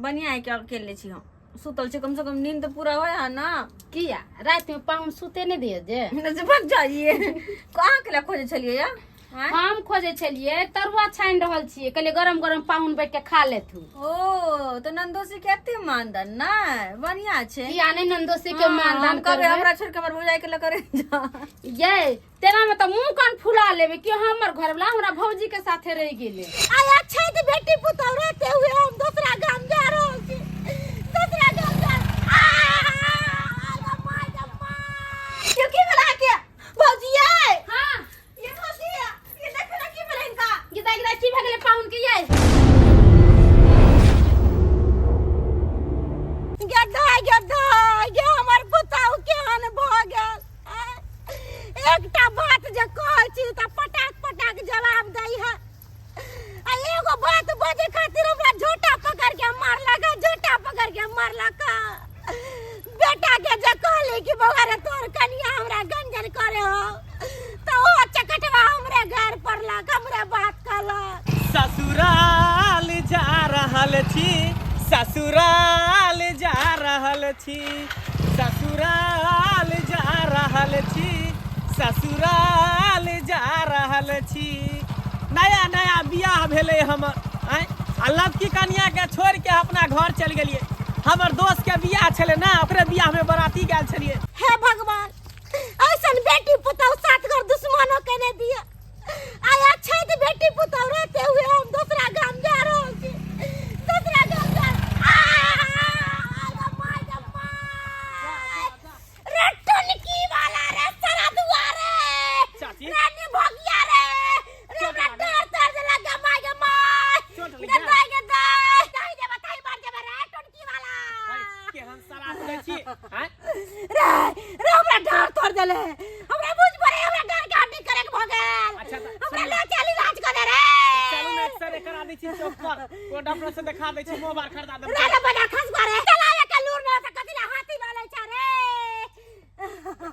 बढ़िया है क्या अकेले छी हम सुतल छे कम से कम नींद तो पूरा होय है ना। किया रात में पाउन सुते नहीं दिए जे न भग जाइए कहाँ के लिए खोजे छलिए या हम खोजे छलिए तरुआ छाइन रहल छिए कहले गरम गरम पाउन बैठ के खा लेथु। ओ तो नंदोसी केते मानदान ना बढ़िया छे किया नहीं नंदोसी के मानदान करे हमरा छोड़ के हमर भौजाई के ल करे जा ये तेना में तो मुंह कान फुला लेबे कि हमर घर वाला हमरा भौजी के साथे रह गेले। आय अच्छा तो बेटी पुतौ रहते हुए हम दूसरा गांव जा रहल छी दूसरा गांव जा क्यों की मिला के भौजी है। हां ये भौजी है ये देखो ना की मिला इनका ये दाई की भगले पाउन के ये गधा ये हमर पुतौ केहन भ गेल एकटा बात जे कहै छी त पटाक पटाक जवाब दै है आ एगो बात बजे खातिर हमरा झोटा पकड़ के मारलक झोटा पकड़ के मारलक बेटा के जे कहले कि बौआ रे तोर कनिया हमरा गंजन करे हो तो ओ चकटवा हमरे घर पड़लक हमरे बात कहलक। ससुराल जा रहल छी ससुराल जा रहल छी ससुराल जा रहल छी ससुराल जा रहल छी। नया नया बियाह भेले हमर आ लड़की कनिया के छोड़ के अपना घर चल गेलिए। हमर दोस्त के बियाह छले ना ओकरे बियाह में बराती गेल छलिए। हे भगवान ऐसन बेटी पुतौ साथ घर दुश्मनों के ने दिया आय अच्छा तो बेटी पुतौ रहते हुए हम दूसरा गांव जा रहल छी दूसरा गांव जा रे टनकी वाला रे सारा दुआरे चाची रानी भगिया रे बेटा तर दे लगा माय गदाई दे बताई मार दे रे टनकी वाला केहन सरा सुनै छी हैं रे हमरा डर तोड़ देले हमरा बुझ पड़े हमरा डर के हड्डी करे के भ गेल। अच्छा हमरा ले चल इलाज कर दे रे चलू ना एक्सरे करा दै छी चौक पर को डॉक्टर से दिखा दै छी मोबाइल खरीदा दे रे बड़ा खस करे चलावे के लूर न त कथि हाथी लाले छ रे।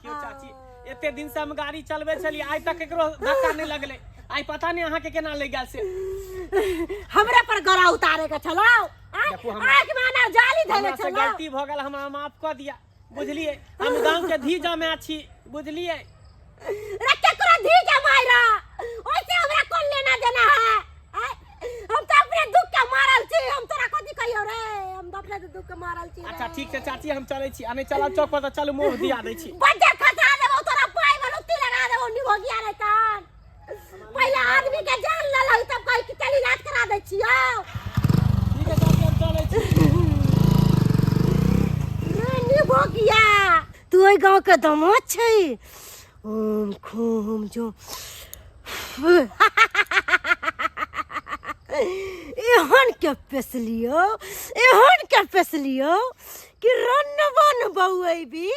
क्यों चाची एते दिन से हम गाड़ी चलबे छली आज तक केकरो धक्का नहीं लगले आई पता नहीं अहाँ के केना ले गेल से हमरे पर गरा उतारे के छलो आंख में ना जाली धले से छलो गलती भ गेल हमरा माफ क दिया बुझलिए हम गांव के धीजा में छी बुझलिए। रे केकरा धीजा मायरा ओइसे हमरा कोन लेना देना है हम तो अपने दुख के मारल छी हम तोरा कथि कहियो रे हम तो अपने दुख के मारल छी। अच्छा ठीक है चाची हम चले छी आ नहीं चला चौक पर तो चलू मोह दिया दै छी बंदर खसा देबो तोरा पाई में लुत्ती लगा देबो निभोगिया रे कान पहले आदमी के जान ल लई तब कहि कि चल इलाज करा दै छियो। ठीक है चाची हम चले छी रे निभोगिया तू ओइ गांव के दमाद छै ओम खूम जो एहन के पेसलियो कि रन्नवन बउएबी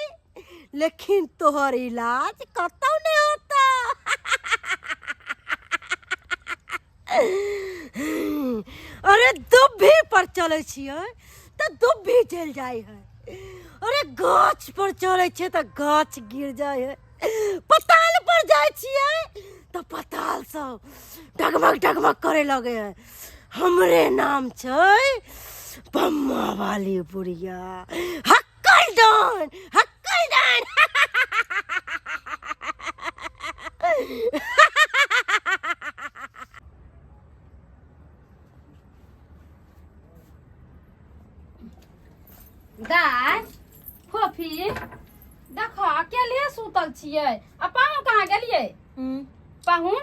लेकिन तोहर इलाज कतौ नहीं होता। अरे दुब्भी पर चले छिए तो दुब्भी जल जाए है अरे गाछ पर चले छे तो गाछ गिर जाए है पताल पर जाए छिए तो पताल सब डगमग डगमग करे लगे है। हमरे नाम छै बम्मा वाली बुढ़िया हक्कल डान दाई फोफी देखो अकेले सुतल छिए आ पाहुन कहाँ गेलिए पाहुन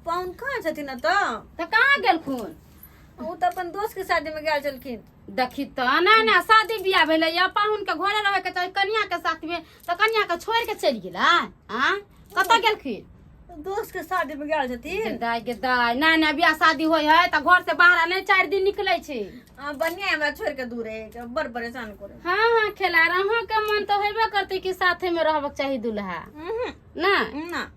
पाउन कहाँ छथिन त कहाँ गेलखुन उ त अपन दोस्त के शादी में गेल छलखिन। देखी तो ना शादी बियाह भेले या पाहुन के घरे रहे के चाहे कन्या के साथ में तो कन्या के छोड़ के चल गेला हां कत गेलखिन दोस्त के शादी में गेल छथिन। दाई ना बियाह शादी होय है त घर से बाहर नहीं 4 दिन निकले छे बनिया हमरा छोड़ के दूर है बड़ परेशान करे। हां खेला रहो के मन तो हेबे करते कि साथे में रहबक चाहिए दुल्हा ना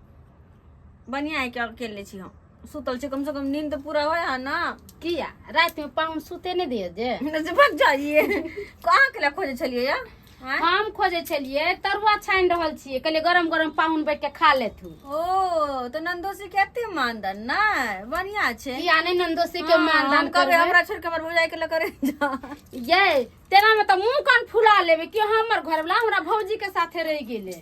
बनिया है क्या अकेले छी हम सुतल छे कम से कम नींद तो पूरा होय है ना। किया रात में पाहुन सुते नहीं दिए जे न भग जाइए कहाँ के लिए खोजे छलिए या हाँ? हम खोजे छलिए तरुआ छानि रहल छियै कहलिए गरम गरम पाहुन बैठ के खा लेथु। ओ तो नंदोसी के एते मानदान ना बढ़िया छे। किया नहीं नंदोसी के मानदान हम कबे करबै? हमरा छोड़ के हमर भौजाई के ल करे जा। ये तेना में तो मुंह कान फुला लेबे कि हमर घर वाला हमरा भौजी के साथे रह गेले।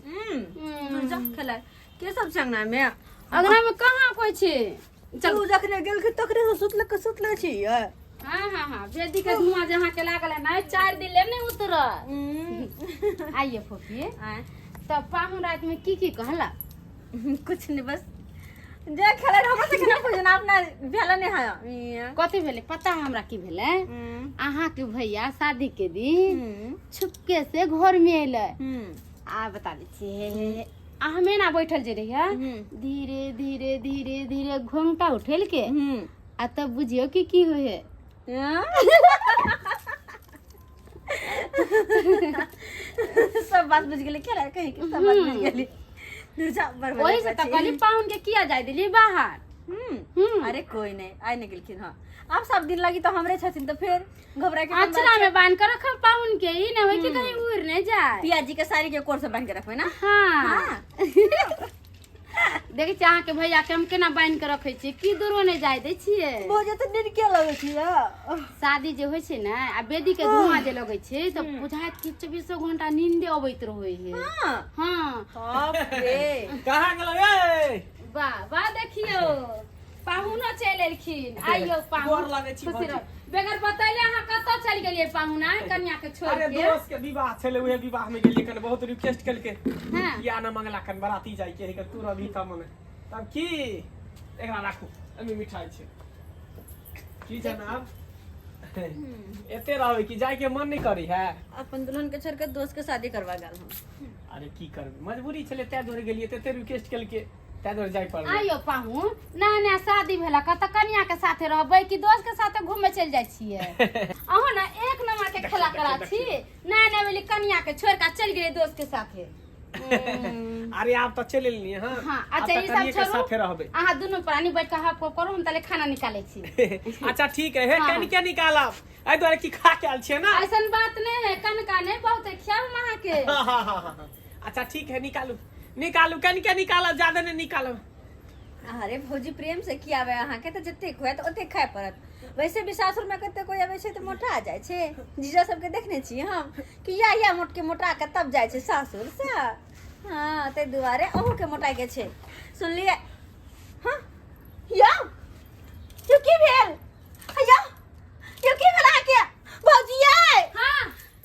जा खेला के सब संगना में अगना में कहाँ कोई छे। चल तू जखने गेल के तकरे से सुतले छी ये। हाँ बेदी के धुआं जहाँ के लागल है ना 4 दिन ले नहीं उतर। आइए फोफी तो पाहुन रात में की कहला? कुछ नहीं बस जे खेला हमरा से केना पूछना अपना भेला नहीं है। कथी भेले पता है हमरा की भेले? अहाँ के भैया शादी के दिन छुपके से घर में अइले। आ बता दी छे हमें ना बैठल जे रहिया धीरे धीरे धीरे धीरे घोंघटा उठेल के आ तब बुझियो कि की होय है। सब बात बुझ गेली केला कहीं के सब बात बुझ गेली। दूर जा बरबर वही से तो कहली पाहुन के किया जाय दिली बाहर। अरे कोई नहीं आइ नहीं गेलखिन। हां आप सब दिन लगी तो हमरे छथिन तो फिर घबरा के अचरा में बांध कर रखब पाहुन के ई न होय कि कहीं उड़ न जाए। पियाजी के साड़ी के कोर से बांध के रखबै ना। हां देखै छी अहाँ के भैया के हम केना बांध के रखै छी कि दूरो नै जाय दै छियै। भोजे तो दिन के लगै छी। शादी जे होय छै ना आ बेदी के धुआं जे लगै छै तो बुझाइत कि 24 घंटा नींदे अबैत रहै है। हां बाप रे कहाँ गेलो ये? वाह देखियो पाहुनो चल एलखिन। आइयो पाहुन खुशी रह बेगर बतैले अहाँ कतौ चल गेलियै पाहुना कन्या के छोड़ के? अरे दोस्त के विवाह छले उहे विवाह में गेलियै कने बहुत रिक्वेस्ट केलके हां या ना मंगला कन बराती जाय के है तू रवि त मने तब की एकरा राखू अमी मिठाई छै की जनाब एते रहबै कि जाय के मन नहीं करी है। अपन दुल्हन के छोड़ के दोस्त के शादी करवा गेल हम। अरे की करबै मजबूरी छले तै दोर गेलियै तते रिक्वेस्ट केलके तै दोर जाय पड़लै। आइयो पाहुन ना शादी भेला क त कन्या के साथे रहबै कि दोस्त के साथे घूमे चल जाय छियै? अहो ना एक नंबर के खेला करा छी। ना बोली कन्या के छोड़ के चल गेलै दोस्त के साथे। अरे आप तो चले लिए हां। हां अच्छा ई सब के साथे रहबै। अहाँ दुनु प्राणी बैठ के हाफ करू हम तले खाना निकालै छी। अच्छा ठीक है कन के निकालब आई द्वारे की खा के आल छियै ना। ऐसन बात नहीं है कनका नहीं बहुत ख्याल महा के। हां अच्छा ठीक है निकालू कन के निकालब ज्यादा नहीं निकालब। अरे भौजी प्रेम से खियावे अहाँ के तो जते खुआ तो ओते खाए पड़त। वैसे भी सासुर में कते कोई आवे छै तो मोटा जाय छै। जीजा सब के देखने छी हम कि या मोट के मोटा के तब जाय छै सासुर से। हां ते दुआरे अहू के मोटा के छै सुन लिए। हां या यो की भेल? या यो की भेल आके भौजी ये? हां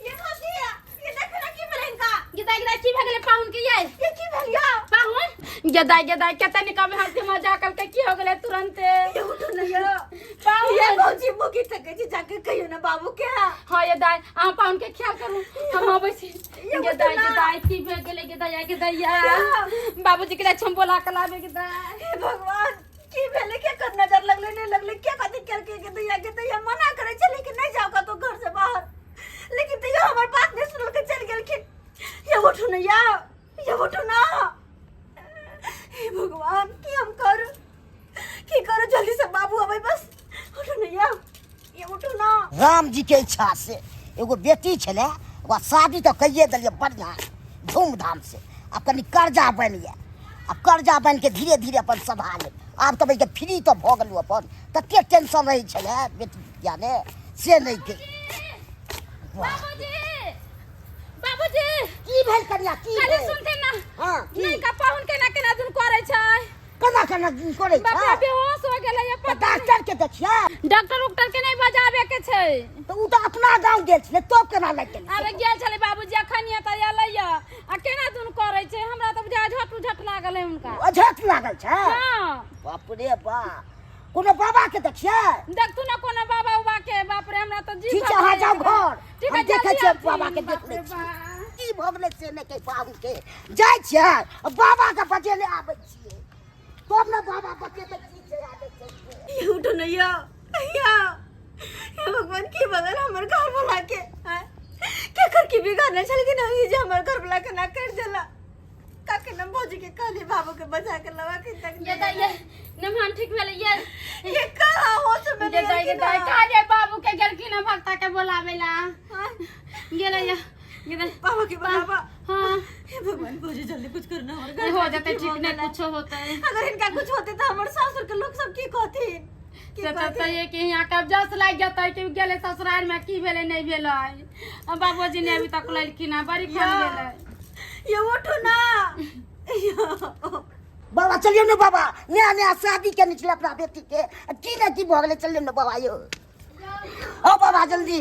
ये भौजी ये देखना की भेल इनका? गदाई की भगले पाहुन के ये की भेल या? पाहुन गदाई कते निकमे हंसी मजाक करके की हो गेले तुरंत? ये उठो न यो पाहुन ये भौजी मुकी थके छी जाके कहियो ना बाबू के। हां ये दाई आ पाहुन के ख्याल करू हम आबै छी। गदाई की भे गेले गदाइया बाबूजी के छम बोला के लाबे गदाई। हे भगवान की भेले के कर नजर लगले नहीं लगले के कथि करके गदाइया मना करे छै लेकिन नहीं जाओ का तो घर से बाहर। लेकिन तो हमर बात नहीं सुन के चल गेलखिन। ये उठो न या ये उठो ना। हे भगवान की हम करू जल्दी से बाबू अबै बस उठो न या ये उठो ना। राम जी के इच्छा से एगो बेटी छले ओकरा शादी तो कहिए दिलिए बढ़िया धूमधाम से। अब कनी कर्जा बन गया अब कर्जा बन के धीरे धीरे अपन संभाले। अब तो भाई फ्री तो भ गेलू अपन तते टेंशन रही छले बेटी जाने से नहीं के। बाबूजी की भेल कन्या की अरे भेल? सुनते ना हां नहीं का पाहुन केना दुन करे छै? केना करे बाप रे छै? बेहोश हो गेलै ये तो डॉक्टर के देखिए डॉक्टर उक्टर के नहीं बजाबे के छै। तो उ तो अपना गांव गेल छले तो केना लग गेल? अरे गेल छले बाबूजी अखनिया त एलैया आ केना दुन करे छै हमरा त बुझा झट लागल है उनका। अझट लागल छै? हां बाप रे बा कोनो बाबा के देखिए देख तू ना कोनो बाबा उबा के बाप रे हमरा त जी। ठीक है आ जाओ घर ठीक हम है देखे जल्दी छियै आती। बाबा के देख बाप ले रे छियै बा। की भगले से ने के पाहुन के जाय छियै बाबा के बजेले आबै छियै तब ने बाबा बजे तक ठीक छै आबै छै। ये उठो न या हे भगवान की बगल हमर घर वाला के के कर की बिगाड़ने चल के नहीं जे हमर घर वाला के ना कर देला काके न भौजी के कहली बाबू के बचा के लवा के तक ये नमहान ठीक भेले ये कहा होश में ये दाई काजे बाबू के गेलखिन भक्ता के बोलावेला गेले पापा के बुलावा। हाँ हे भगवान भौजी जल्दी कुछ करना हमारे घर हो जाते ठीक नहीं कुछ होता है। अगर इनका कुछ होते तो हमारे सासुर के लोग सब की कहथिन तो ये कि यहाँ कब्जा से लग जाता है कि गेले ससुराल में की भेले नहीं भेले। अब बाबूजी ने अभी तक लड़की ना बड़ी खान भेले। ये उठो ना। बाबा चलिए ना बाबा, नया नया शादी के निकले अपना बेटी के की ना की भगले, चलिए ना बाबा यो। ओ बाबा जल्दी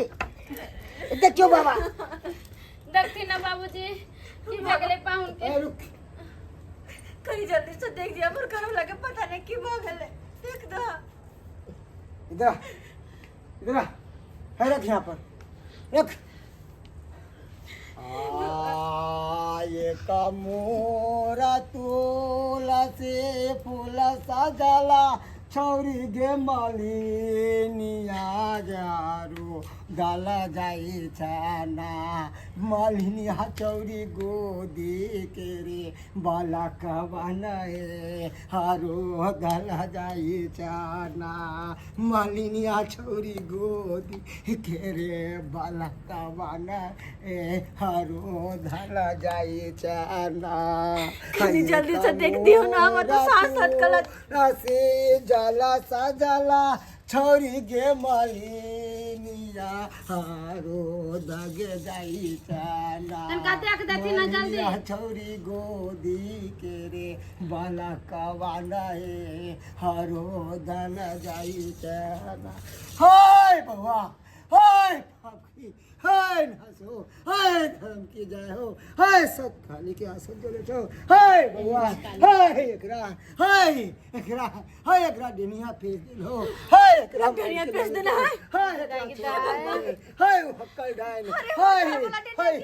देखियो बाबा। देखती ना बाबूजी की भगले पाउन के। कहीं जल्दी से देख दिया पर करम लगे पता नहीं की भगले। देख दो इधर इधर है, रख यहाँ पर रख। ये का मोरा तोला से फूल सजला छौरी गे मालिनिया जारो गाला जाई छाना मालिनिया चौरी गोदी के रे बाला कबानाए हारो गाला जाई छाना मालिनिया छौरी गोदी के रे बाला कबानाए हारो गाला जाई छाना। कहीं जल्दी से देख दियो ना, हम तो साथ साथ गलत से जाला सजला छोरी गे मालिनिया हारो दगे जाई चाना तनका देख देती ना जल्दी। छोरी गोदी के रे बाला कवाना है हारो दन जाई चाना। हाय बाबा हाय पापी हाय नासो हाय धर्म की जय हो हाय सब खाली के आसन जोड़े छो हाय भगवान हाय एकरा हाय एकरा हाय एकरा दुनिया भेज दिल हो हाय एकरा दुनिया भेज देना है। हाय हाय हक्कल डाइन हाय हाय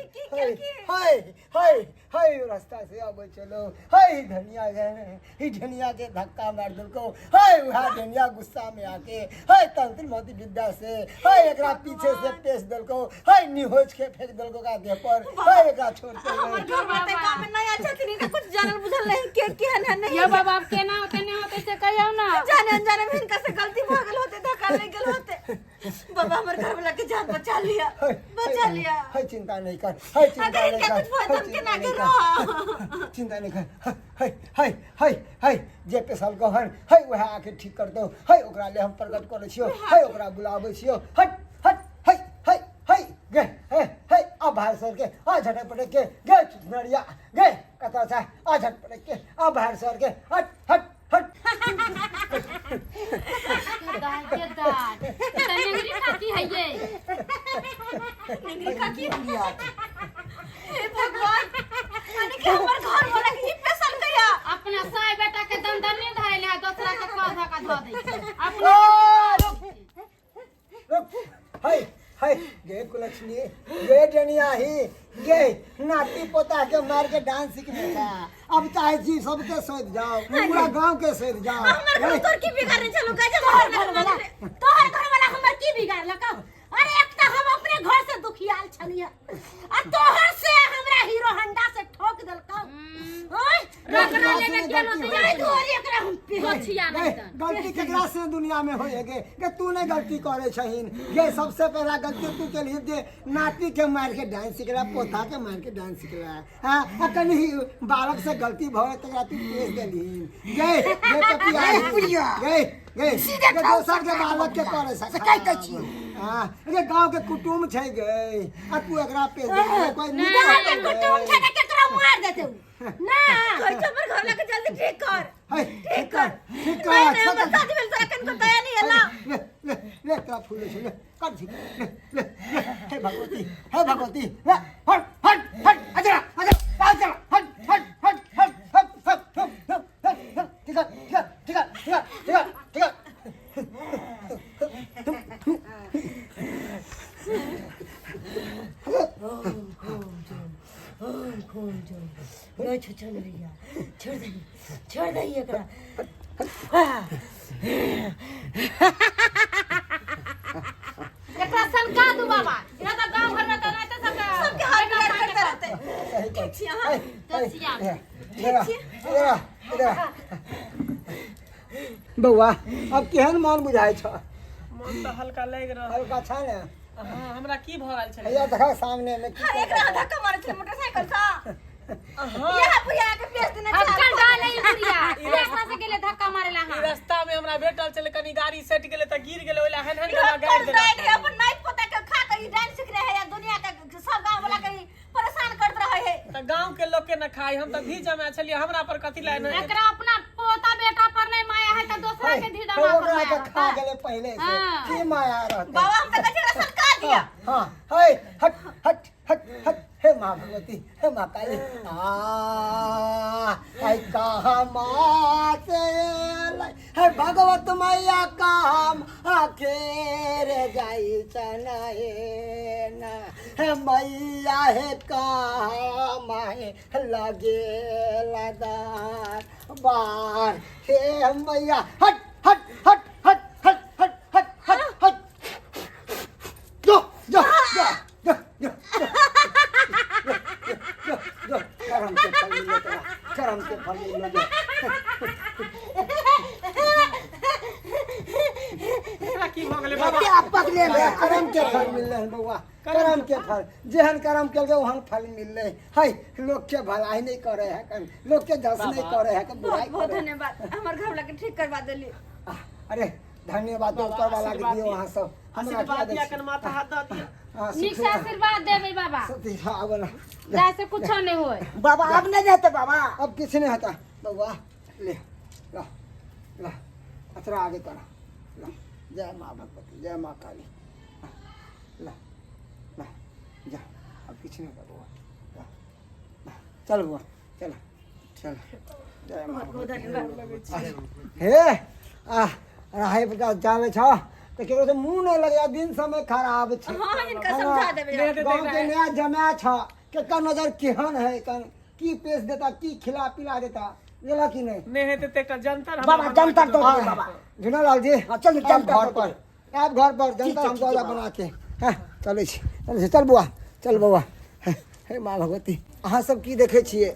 हाय हाय हाय रास्ता से अब चलो हाय धनिया जाने ही धनिया के धक्का मार दल को हाय वहाँ धनिया गुस्सा में आके हाय तंत्र मोती विद्या से हाय एकरा पीछे से पेश दल को हाय निहोज के फेंक दल को का देह पर हाय एकरा छोड़ के हमारे घर बातें काम में नहीं अच्छा थी ना, कुछ जानल बुझल नहीं के नहीं ये बाबा आप केना होते से कहियो ना। जाने अनजाने में इनका से गलती भगल होते धक्का नहीं गल होते। बाबा हमारे घर वाला की जान बचा लिया बचा लिया। हाय चिंता नहीं कर हाय चिंता अगर नहीं इनका कर कुछ हुआ तो हम के ना करो। चिंता नहीं कर हाय हाय हाय हाय जे पे साल को हन हाय वह आके ठीक कर दो हाय ओकरा ले हम प्रकट करे छियो हाय ओकरा बुलावे छियो हट हट हाय हाय हाय गे हाय हाय आ बाहर सर के आ झटक पटक के गे नड़िया गे कता सा आ झट पटक के आ बाहर सर के हट हट हट के दाद तनेंगरी खाती है ये निंगरी का की हे भगवान मैंने के हमारे घर वाला की पेशल गया। अपना साय बेटा के दंदन नहीं धरे ले दूसरा के पौधा का धो दे अपना रुक हाय हाय गे कुलक्ष्मी गे डनिया ही गे नाती पोता के मार के डांस सीख बेटा अब चाहे जी सबके सोच जाओ पूरा गांव के सोच जाओ हमारे घर तोर की बिगाड़ने चलो का जब हमारे घर वाला हमार की बिगाड़ लका। अरे एक तो हम अपने घर से दुखियाल छलिया आ तोहर से हमरा हीरो हंडा से ठोक देलका। ओए रगड़ा लेने के होते जाए तू और एकरा हम पिछिया नहीं दन गलती केकरा से दुनिया में होएगे कि तू नहीं गलती करे छहिन ये सबसे पहला गलती तू के लिए जे नाती के मार के डांस सिखला पोता के मार के डांस सिखला हां अकनी बालक से गलती भवे तो तू पेश देलीन गए पपिया गए सीधे दोसर के बालक के करे सकाई क छी हां ये गांव के कुटुंब छै गए आ तू एकरा पेश दे कोई नहीं कुटुंब छे के केकरा मार देते ना कोई खबर घर लगे जल्दी ठीक कर ठीक कर नहीं बता दे मेरे तरह कन को दया नहीं है ले तेरा फूल ले कर छी ले हे भगवती ले हट हट हट आजा आजा आजा हट हट हट हट हट हट ठीक है छोड़ दे एकरा एकरा सनका दू बाबा ये तो गांव घर में तो नहीं तो सबके हाथ में करते रहते ठीक छी हां बउआ अब केहन मन बुझाय छ मन तो हल्का लग रहा हल्का छ ने हाँ हमरा की भ गेल छले भैया देखा सामने में की एक रहा धक्का मारे थे मोटरसाइकिल सा हाँ यहाँ पुलिया के बेच देना अब चल डाले बुढ़िया रास्ता से गेले धक्का मारेला ई हां रास्ता में हमरा भेटल छले कनी गाड़ी सेट गेले त गिर गेले ओला हन हन गाड़ी गाड़ देला है अपन नाइट पता के खा के डांस सीख रहे हैं या दुनिया के सब गांव वाला के परेशान करत रहे है त गांव के लोग के न खाई हम त भी जमा छलिए हमरा पर कथि लाए न एकरा अपना पोता बेटा पर नहीं माया है तो दूसरा के धी दमा पर ओकरा के माया खा है। गेले पहले से हाँ। की माया रहते बाबा हम तक के सरका दिया हाँ हे हट हट हट हट हे माँ भगवती हे माँ काली हाय कहा माँ से हे भगवत मैया काम आखेर जाई चनाए ना हे मैया हे काम है लगे लदार बार हे मैया हट हट हट हट हट हट हट हट हट जो जो जो जो जो जो करम के फल मिले तेरा करम के फल मिले जो हमरा की भ गेले बाबा क्या पकड़े ले करम के फल मिल रहे बउआ करम के फल जेहन करम के ओहन फल मिल रहे है लोग के भलाई नहीं करे है कन लोग के दस नहीं करे है कन बुराई बहुत करे धन्यवाद हमर घर वाला के ठीक करवा देली अरे धन्यवाद ऊपर वाला के दियो वहां सब हमरा आशीर्वाद क्या दिया दे कन माथा हाथ द दिया हां निक से आशीर्वाद देबे बाबा सती आवला जैसे कुछ नहीं होए बाबा अब नहीं जाते बाबा अब किसी नहीं हता बउआ ले ला ला अतरा आगे करा ला जय माँ भगवती जय माँ काली ला ला जा अब किसी नहीं होता बउआ ला ला चल बुआ चल चल जय माँ भगवती हे आ राहे बता जावे छ तो केरो से मुंह नहीं लगे दिन समय खराब छ हां इनका समझा देबे गांव के नया जमा छ के का नजर केहन है कन की पेश देता की खिला पिला देता गेला कि नहीं ने हेते ते का जंतर बाबा जनता तो हाँ, बाबा झुनालाल जी हाँ, चल, चल, आप घर चल, पर आप घर पर जनता ठीक, हमको ठीक, आजा बना के हाँ चले छी चल बुआ चल बउआ हे माँ भगवती अहाँ सब की देखे छियै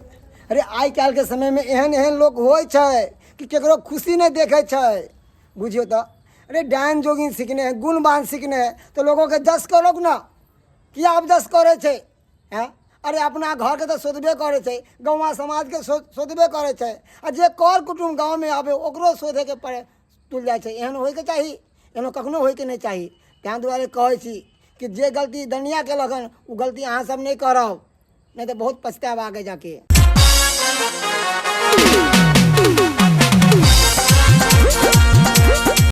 अरे आइ काल्हि के समय में एहन एहन लोग होइ छै कि केकरो खुशी नहीं देखे छै बुझियो तो अरे डायन जोगिन सीखने हैं गुणवान सीखने हैं तो लोगों के जस करो ना किया आप जस करे छै हैं अरे अपना घर के तो सोधबे करे छै गौवा समाज के सोधबे करे छै आ जे कर कुटुम गाँव में आवे ओकरो सोधे के पड़े तुल जाए छै एहन होय के चाही एहन कखनो होय के नहीं चाही तैं दुआरे कहै छी कि जे गलती दुनिया के लगन वो गलती अहाँ सब नहीं करब नहीं तो बहुत पछताब आगे जाके